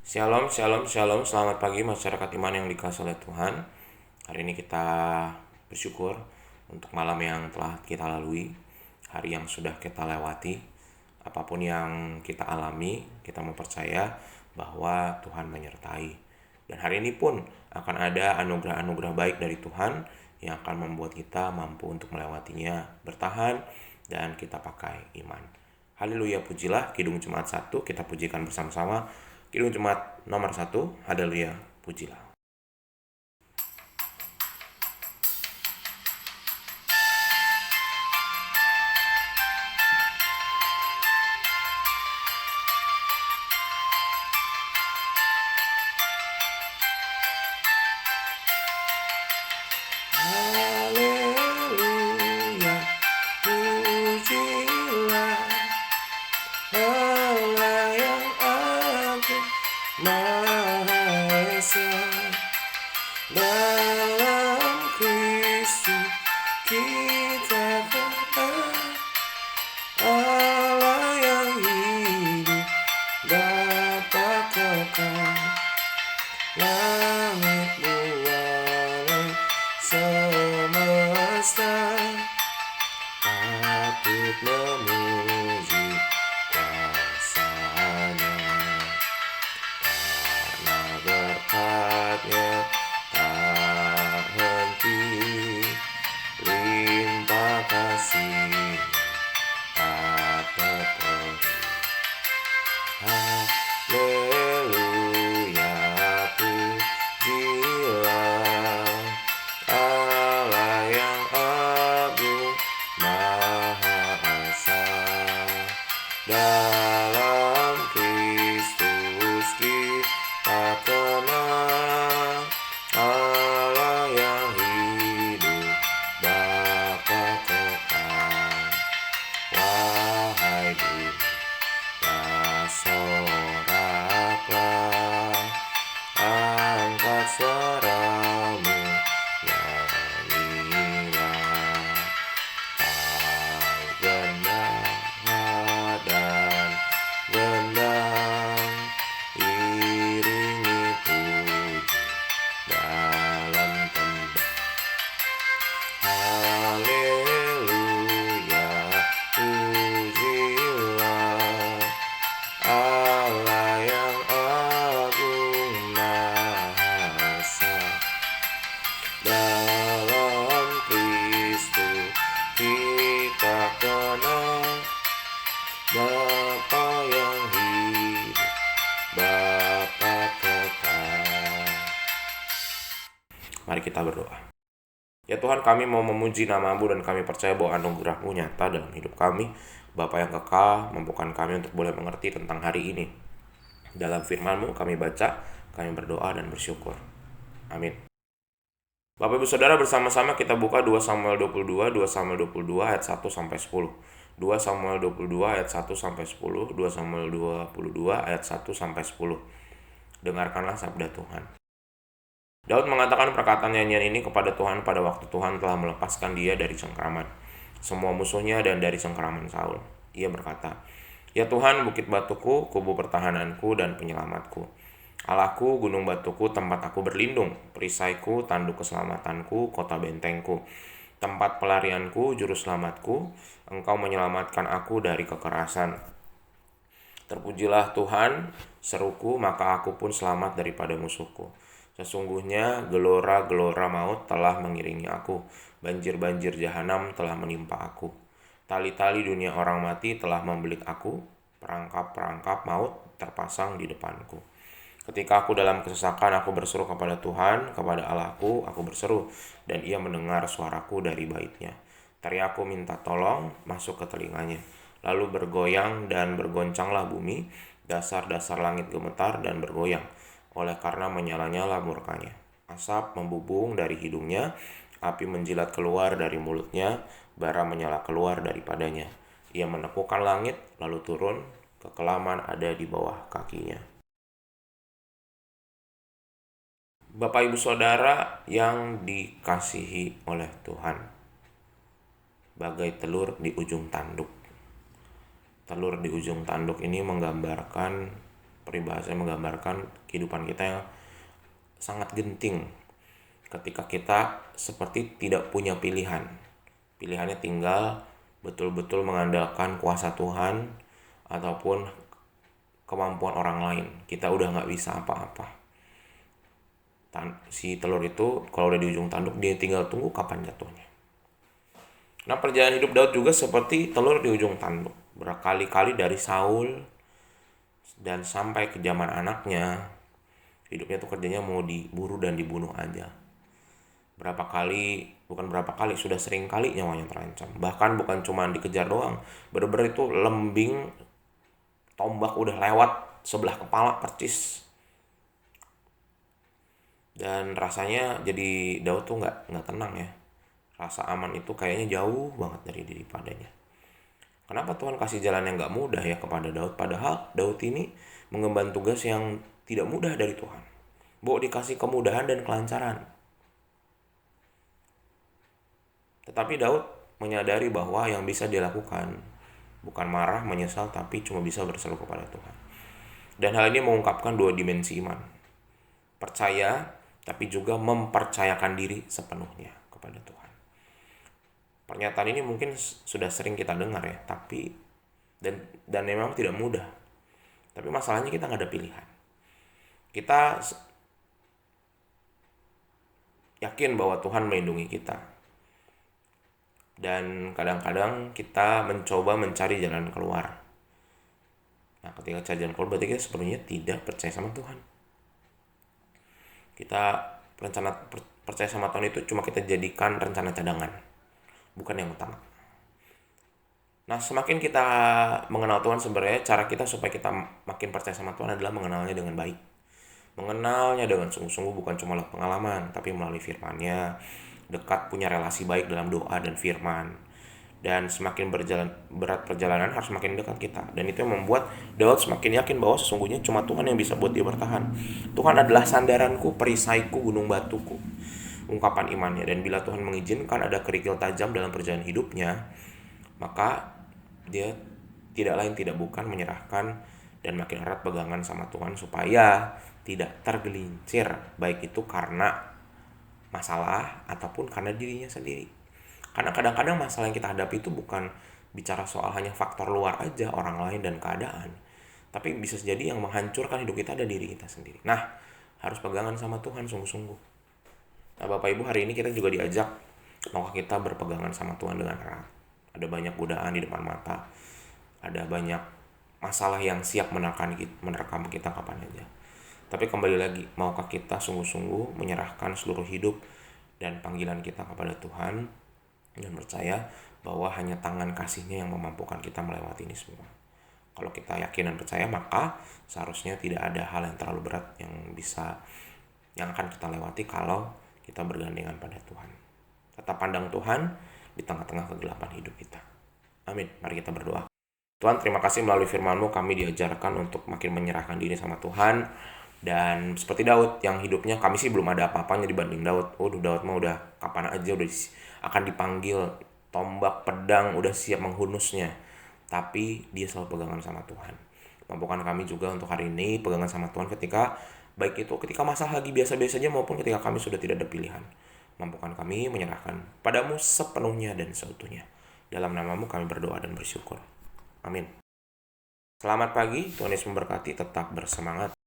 Shalom, shalom, shalom. Selamat pagi masyarakat iman yang dikasihi oleh Tuhan. Hari ini kita bersyukur untuk malam yang telah kita lalui, hari yang sudah kita lewati. Apapun yang kita alami, kita mempercaya bahwa Tuhan menyertai. Dan hari ini pun akan ada anugerah-anugerah baik dari Tuhan yang akan membuat kita mampu untuk melewatinya, bertahan, dan kita pakai iman. Haleluya, pujilah Kidung Jemaat 1, kita pujikan bersama-sama. Kidung Jemaat nomor 1, haleluya, pujilah. Haleluya, pujilah Allah yang agung, Maha Esa. Dalam Kristus kita kenal Allah yang hidup, Bapa kekal. Langit bulan semesta patut memuji kuasa-Nya, karena berkat-Nya tak henti, limpah kasih-Nya tak terpuji. Haleluya, pujilah Allah yang agung, Maha Esa. Dalam Kristus kita kenal Allah yang hidup, Bapa kekal. Wahai bumi, soraklah, angkat suaramu, nyanyilah. Gendah dan gendang, iringi puji dalam tembang. Haleluya, pujilah Allah yang agung, Maha Esa. Dalam Kristus kita kenal Bapa yang hidup, Bapa kekal. Mari kita berdoa. Ya Tuhan, kami mau memuji nama-Mu dan kami percaya bahwa anugerah-Mu nyata dalam hidup kami. Bapa yang kekal, mampukan kami untuk boleh mengerti tentang hari ini. Dalam firman-Mu kami baca, kami berdoa dan bersyukur. Amin. Bapak Ibu Saudara, bersama-sama kita buka 2 Samuel 22 ayat 1 sampai 10. 2 Samuel 22 ayat 1 sampai 10, 2 Samuel 22 ayat 1 sampai 10. Dengarkanlah sabda Tuhan. Daud mengatakan perkataan nyanyian ini kepada Tuhan pada waktu Tuhan telah melepaskan dia dari cengkraman semua musuhnya dan dari cengkraman Saul. Ia berkata, "Ya Tuhan, bukit batuku, kubu pertahananku dan penyelamatku. Allahku, gunung batuku, tempat aku berlindung, perisaiku, tanduk keselamatanku, kota bentengku, tempat pelarianku, juru selamatku. Engkau menyelamatkan aku dari kekerasan. Terpujilah Tuhan, seruku, maka aku pun selamat daripada musuhku. Sesungguhnya gelora-gelora maut telah mengiringi aku, banjir-banjir jahanam telah menimpa aku. Tali-tali dunia orang mati telah membelit aku, perangkap-perangkap maut terpasang di depanku. Ketika aku dalam kesesakan, aku berseru kepada Tuhan, kepada Allahku, aku berseru, dan Ia mendengar suaraku dari bait-Nya. Teriakku minta tolong, masuk ke telinganya. Lalu bergoyang dan bergoncanglah bumi, dasar-dasar langit gemetar dan bergoyang, oleh karena menyala-nyala murkanya. Asap membubung dari hidungnya, api menjilat keluar dari mulutnya, bara menyala keluar daripadanya. Ia menekukan langit, lalu turun, kekelaman ada di bawah kakinya. Bapak Ibu Saudara yang dikasihi oleh Tuhan, bagai telur di ujung tanduk. Telur di ujung tanduk ini menggambarkan peribahasanya menggambarkan kehidupan kita yang sangat genting ketika kita seperti tidak punya pilihan. Pilihannya tinggal betul-betul mengandalkan kuasa Tuhan ataupun kemampuan orang lain. Kita udah nggak bisa apa-apa. Si telur itu kalau udah di ujung tanduk, dia tinggal tunggu kapan jatuhnya. Nah, perjalanan hidup Daud juga seperti telur di ujung tanduk. Berkali-kali dari Saul dan sampai ke zaman anaknya, hidupnya tuh kerjanya mau diburu dan dibunuh aja. Sudah sering kali nyawanya terancam. Bahkan bukan cuma dikejar doang, bener-bener itu lembing, tombak udah lewat sebelah kepala percis. Dan rasanya jadi Daud tuh nggak tenang ya. Rasa aman itu kayaknya jauh banget dari diri padanya. Kenapa Tuhan kasih jalan yang gak mudah ya kepada Daud? Padahal Daud ini mengemban tugas yang tidak mudah dari Tuhan. Dikasih kemudahan dan kelancaran. Tetapi Daud menyadari bahwa yang bisa dia lakukan bukan marah, menyesal, tapi cuma bisa berseru kepada Tuhan. Dan hal ini mengungkapkan dua dimensi iman. Percaya, tapi juga mempercayakan diri sepenuhnya kepada Tuhan. Pernyataan ini mungkin sudah sering kita dengar ya, tapi dan memang tidak mudah. Tapi masalahnya kita nggak ada pilihan. Kita yakin bahwa Tuhan melindungi kita. Dan kadang-kadang kita mencoba mencari jalan keluar. Nah, ketika cari jalan keluar berarti kita sebenarnya tidak percaya sama Tuhan. Kita percaya sama Tuhan itu cuma kita jadikan rencana cadangan, bukan yang utama. Nah, semakin kita mengenal Tuhan, sebenarnya cara kita supaya kita makin percaya sama Tuhan adalah mengenalnya dengan baik. Mengenalnya dengan sungguh-sungguh, bukan cuma lewat pengalaman, tapi melalui firman-Nya, dekat, punya relasi baik dalam doa dan firman. Dan semakin berat perjalanan, harus semakin dekat kita. Dan itu yang membuat Daud semakin yakin bahwa sesungguhnya cuma Tuhan yang bisa buat dia bertahan. Tuhan adalah sandaranku, perisaiku, gunung batuku. Ungkapan imannya. Dan bila Tuhan mengizinkan ada kerikil tajam dalam perjalanan hidupnya, maka dia tidak bukan menyerahkan dan makin erat pegangan sama Tuhan supaya tidak tergelincir, baik itu karena masalah ataupun karena dirinya sendiri. Karena kadang-kadang masalah yang kita hadapi itu bukan bicara soal hanya faktor luar aja, orang lain dan keadaan, tapi bisa jadi yang menghancurkan hidup kita ada diri kita sendiri. Nah, harus pegangan sama Tuhan sungguh-sungguh. Nah, Bapak Ibu, hari ini kita juga diajak, maukah kita berpegangan sama Tuhan dengan erat? Ada banyak godaan di depan mata, ada banyak masalah yang siap menerkam kita kapan aja. Tapi kembali lagi, maukah kita sungguh-sungguh menyerahkan seluruh hidup dan panggilan kita kepada Tuhan dan percaya bahwa hanya tangan kasih-Nya yang memampukan kita melewati ini semua. Kalau kita yakin dan percaya, maka seharusnya tidak ada hal yang terlalu berat yang akan kita lewati kalau kita bergandengan pada Tuhan. Tetap pandang Tuhan di tengah-tengah kegelapan hidup kita. Amin. Mari kita berdoa. Tuhan, terima kasih melalui firman-Mu kami diajarkan untuk makin menyerahkan diri sama Tuhan. Dan seperti Daud yang hidupnya, kami sih belum ada apa-apanya dibanding Daud. Daud mah udah kapan aja udah akan dipanggil, tombak, pedang udah siap menghunusnya. Tapi dia selalu pegangan sama Tuhan. Mampukan kami juga untuk hari ini pegangan sama Tuhan baik itu ketika masalah lagi biasa-biasa aja maupun ketika kami sudah tidak ada pilihan. Mampukan kami menyerahkan padamu sepenuhnya dan seutuhnya. Dalam nama-Mu kami berdoa dan bersyukur. Amin. Selamat pagi, Tuhan Yesus memberkati, tetap bersemangat.